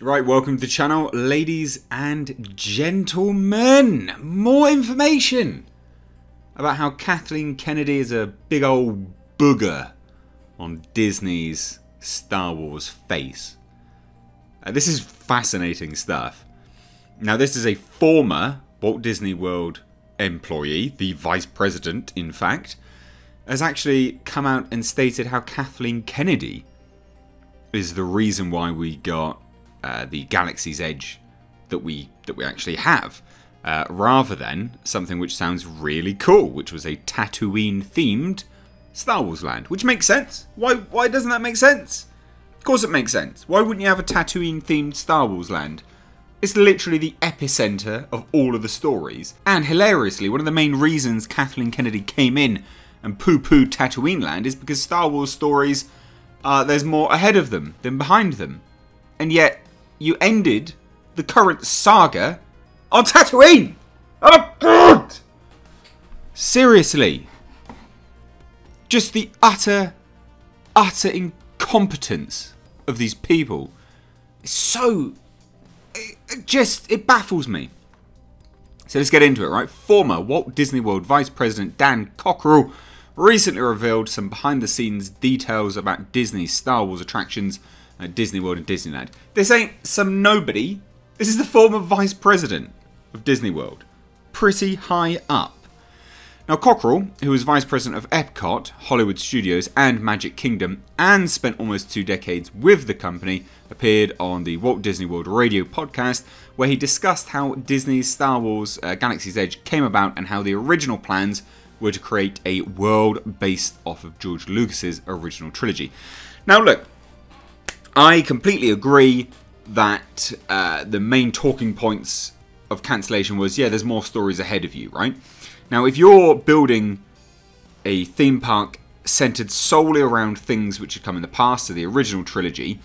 Right, welcome to the channel, ladies and gentlemen. More information about how Kathleen Kennedy is a big old booger on Disney's Star Wars face. This is fascinating stuff. Now, this is a former Walt Disney World employee, the vice president, in fact, has actually come out and stated how Kathleen Kennedy is the reason why we got the Galaxy's Edge that we actually have, rather than something which sounds really cool, which was a Tatooine-themed Star Wars land, which makes sense. Why doesn't that make sense? Of course it makes sense. Why wouldn't you have a Tatooine-themed Star Wars land? It's literally the epicenter of all of the stories. And hilariously, one of the main reasons Kathleen Kennedy came in and poo-pooed Tatooine land is because Star Wars stories, there's more ahead of them than behind them. And yet, you ended the current saga on Tatooine! Oh my god! Seriously. Just the utter incompetence of these people. It's so... It baffles me. So let's get into it, right? Former Walt Disney World Vice President Dan Cockerell recently revealed some behind-the-scenes details about Disney's Star Wars attractions at Disney World and Disneyland. This ain't some nobody. This is the former Vice President of Disney World. Pretty high up. Now, Cockerell, who was Vice President of Epcot, Hollywood Studios and Magic Kingdom, and spent almost 2 decades with the company, appeared on the Walt Disney World Radio podcast, where he discussed how Disney's Star Wars Galaxy's Edge came about and how the original plans were to create a world based off of George Lucas's original trilogy. Now, look, I completely agree that the main talking points of cancellation was, yeah, there's more stories ahead of you, right? Now, if you're building a theme park centered solely around things which had come in the past, so the original trilogy,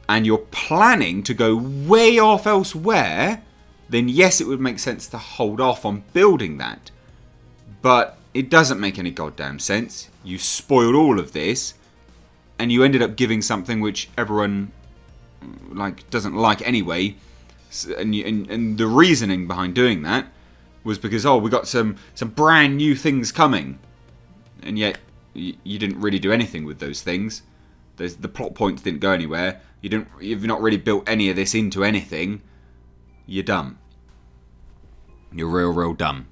and you're planning to go way off elsewhere, then yes, it would make sense to hold off on building that. But it doesn't make any goddamn sense. You spoiled all of this, and you ended up giving something which everyone doesn't like anyway. And the reasoning behind doing that was because, oh, we got some brand new things coming, and yet you didn't really do anything with those things. The plot points didn't go anywhere. You've not really built any of this into anything. You're dumb. You're real dumb.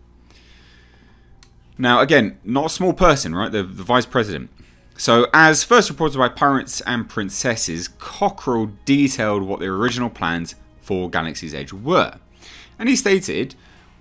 Now, again, not a small person, right? The Vice President. So, as first reported by Pirates and Princesses, Cockerell detailed what the original plans for Galaxy's Edge were. And he stated,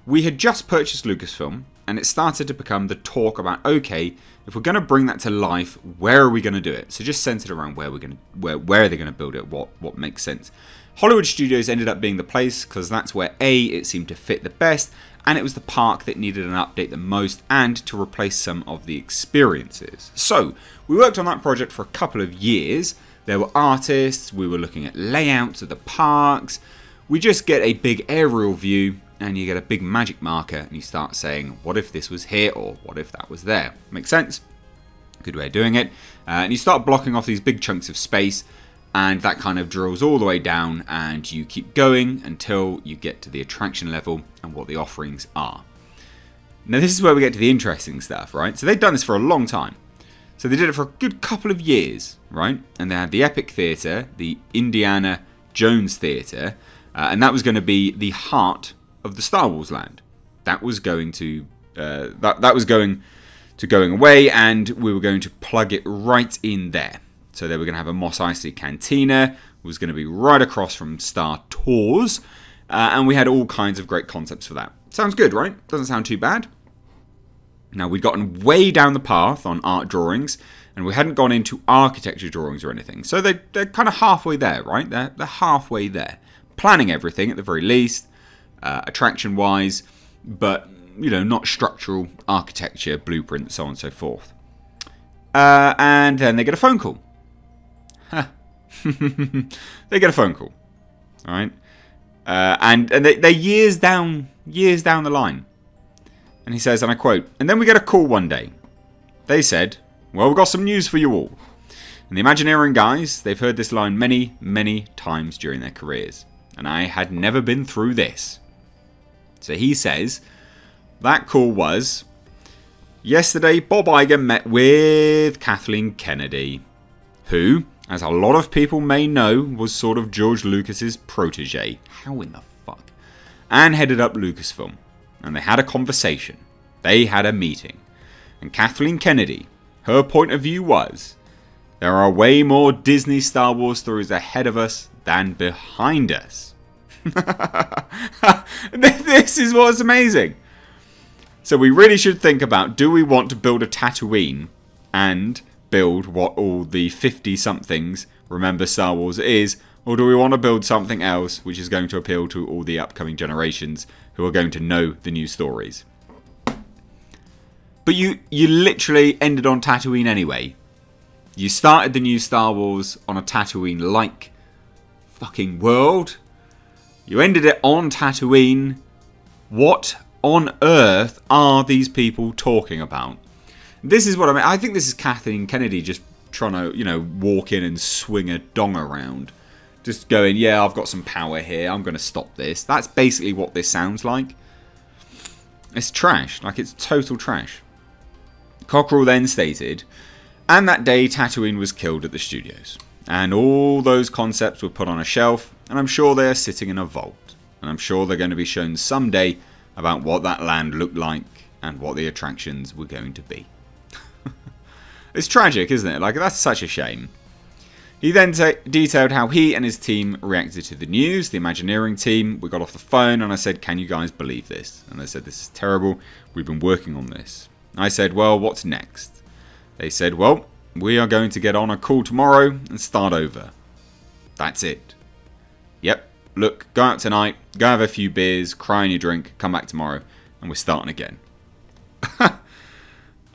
we had just purchased Lucasfilm, and it started to become the talk about, okay, if we're going to bring that to life, where are we going to do it? So just centered around where are they going to build it, what makes sense. Hollywood Studios ended up being the place, because that's where A, it seemed to fit the best, and it was the park that needed an update the most, and to replace some of the experiences. So, we worked on that project for a couple of years. There were artists, we were looking at layouts of the parks. We just get a big aerial view, and you get a big magic marker, and you start saying, what if this was here, or what if that was there? Makes sense? Good way of doing it. And you start blocking off these big chunks of space, and that kind of drills all the way down, and you keep going until you get to the attraction level and what the offerings are. Now, this is where we get to the interesting stuff, right? So they've done this for a long time. So they did it for a good couple of years, right? And they had the Epic Theatre, the Indiana Jones Theatre, and that was going to be the heart of the Star Wars land. That was going to going away, and we were going to plug it right in there. So they were going to have a Mos Eisley Cantina, was going to be right across from Star Tours, and we had all kinds of great concepts for that. Sounds good, right? Doesn't sound too bad. Now, we'd gotten way down the path on art drawings, and we hadn't gone into architecture drawings or anything. So they're kind of halfway there, right? They're halfway there. Planning everything at the very least, attraction-wise, but, you know, not structural, architecture, blueprint, so on and so forth. And then they get a phone call. They get a phone call. Alright? And they're years down the line. And he says, and I quote, and then we get a call one day. They said, well, we've got some news for you all. And the Imagineering guys, they've heard this line many, many times during their careers. And I had never been through this. So he says, that call was, yesterday Bob Iger met with Kathleen Kennedy, who, as a lot of people may know, was sort of George Lucas's protege. How in the fuck? And headed up Lucasfilm. And they had a conversation. They had a meeting. And Kathleen Kennedy, her point of view was, there are way more Disney Star Wars stories ahead of us than behind us. This is what's amazing. So we really should think about, do we want to build a Tatooine and build what all the 50-somethings remember Star Wars is, or do we want to build something else which is going to appeal to all the upcoming generations who are going to know the new stories? But you literally ended on Tatooine anyway. You started the new Star Wars on a Tatooine-like fucking world. You ended it on Tatooine. What on earth are these people talking about? This is what I mean. I think this is Kathleen Kennedy just trying to, you know, walk in and swing a dong around. Just going, yeah, I've got some power here. I'm going to stop this. That's basically what this sounds like. It's trash. Like, it's total trash. Cockerell then stated, and that day Tatooine was killed at the studios. And all those concepts were put on a shelf, and I'm sure they are sitting in a vault. And I'm sure they're going to be shown someday about what that land looked like and what the attractions were going to be. It's tragic, isn't it? Like, that's such a shame. He then detailed how he and his team reacted to the news. The Imagineering team, we got off the phone and I said, can you guys believe this? And they said, this is terrible. We've been working on this. I said, well, what's next? They said, well, we are going to get on a call tomorrow and start over. That's it. Yep. Look, go out tonight, go have a few beers, cry in your drink, come back tomorrow, and we're starting again.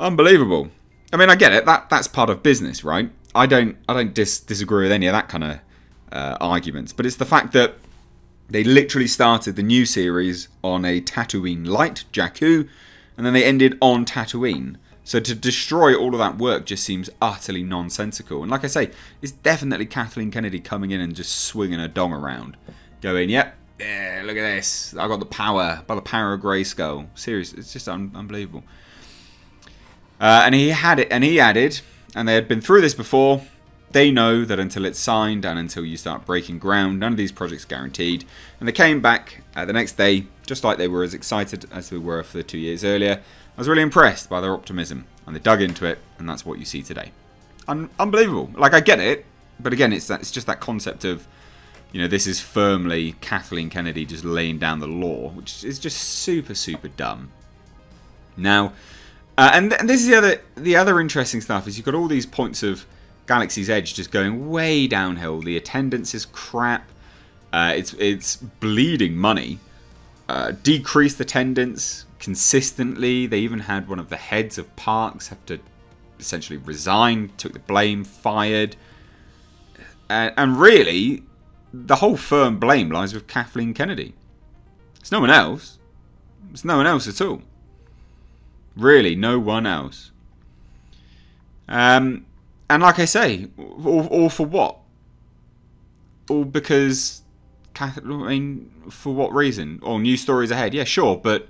Unbelievable. I mean, I get it. That's part of business, right? I don't disagree with any of that kind of arguments. But it's the fact that they literally started the new series on a Tatooine light, Jakku, and then they ended on Tatooine. So to destroy all of that work just seems utterly nonsensical. And like I say, it's definitely Kathleen Kennedy coming in and just swinging her dong around. Going, yep, yeah, look at this. I got the power, by the power of Grayskull. Seriously, it's just unbelievable. And he had it, and he added, and they had been through this before, they know that until it's signed and until you start breaking ground, none of these projects are guaranteed. And they came back the next day, just like they were as excited as they were for the 2 years earlier. I was really impressed by their optimism, and they dug into it, and that's what you see today. Unbelievable. Like, I get it, but again, it's just that concept of, you know, this is firmly Kathleen Kennedy just laying down the law, which is just super, super dumb. Now, and this is the other interesting stuff, is you've got all these points of Galaxy's Edge just going way downhill. The attendance is crap. It's bleeding money. Decreased attendance consistently. They even had one of the heads of parks have to essentially resign, took the blame, fired. And really, the whole firm blame lies with Kathleen Kennedy. It's no one else. It's no one else at all. Really, no one else. And like I say, all for what? All because, I mean, for what reason? Oh, new stories ahead. Yeah, sure, but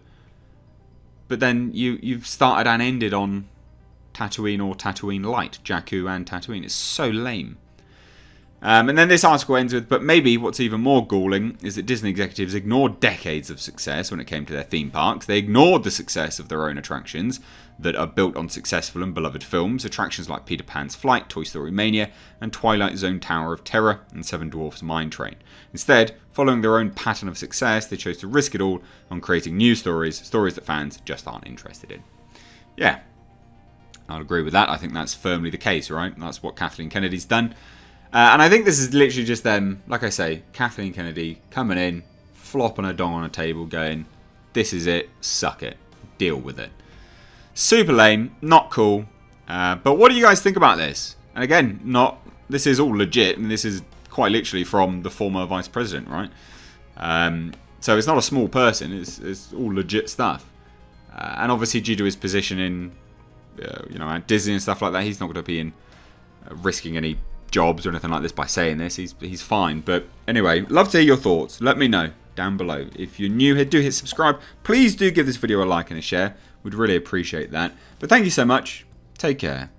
then you've started and ended on Tatooine or Tatooine Light, Jakku and Tatooine. It's so lame. And then this article ends with, but maybe what's even more galling is that Disney executives ignored decades of success when it came to their theme parks. They ignored the success of their own attractions that are built on successful and beloved films. Attractions like Peter Pan's Flight, Toy Story Mania, and Twilight Zone Tower of Terror, and Seven Dwarfs Mine Train. Instead, following their own pattern of success, they chose to risk it all on creating new stories that fans just aren't interested in. Yeah, I'll agree with that. I think that's firmly the case, right? That's what Kathleen Kennedy's done. And I think this is literally just them, like I say, Kathleen Kennedy coming in, flopping a dong on a table, going, this is it, suck it, deal with it. Super lame, not cool. But what do you guys think about this? And again, this is all legit, and this is quite literally from the former vice president, right? So it's not a small person, it's all legit stuff. And obviously due to his position in, you know, at Disney and stuff like that, he's not going to be in risking any jobs or anything like this by saying this. He's fine. But anyway, love to hear your thoughts. Let me know down below. If you're new here, do hit subscribe. Please do give this video a like and a share. We'd really appreciate that. But thank you so much. Take care.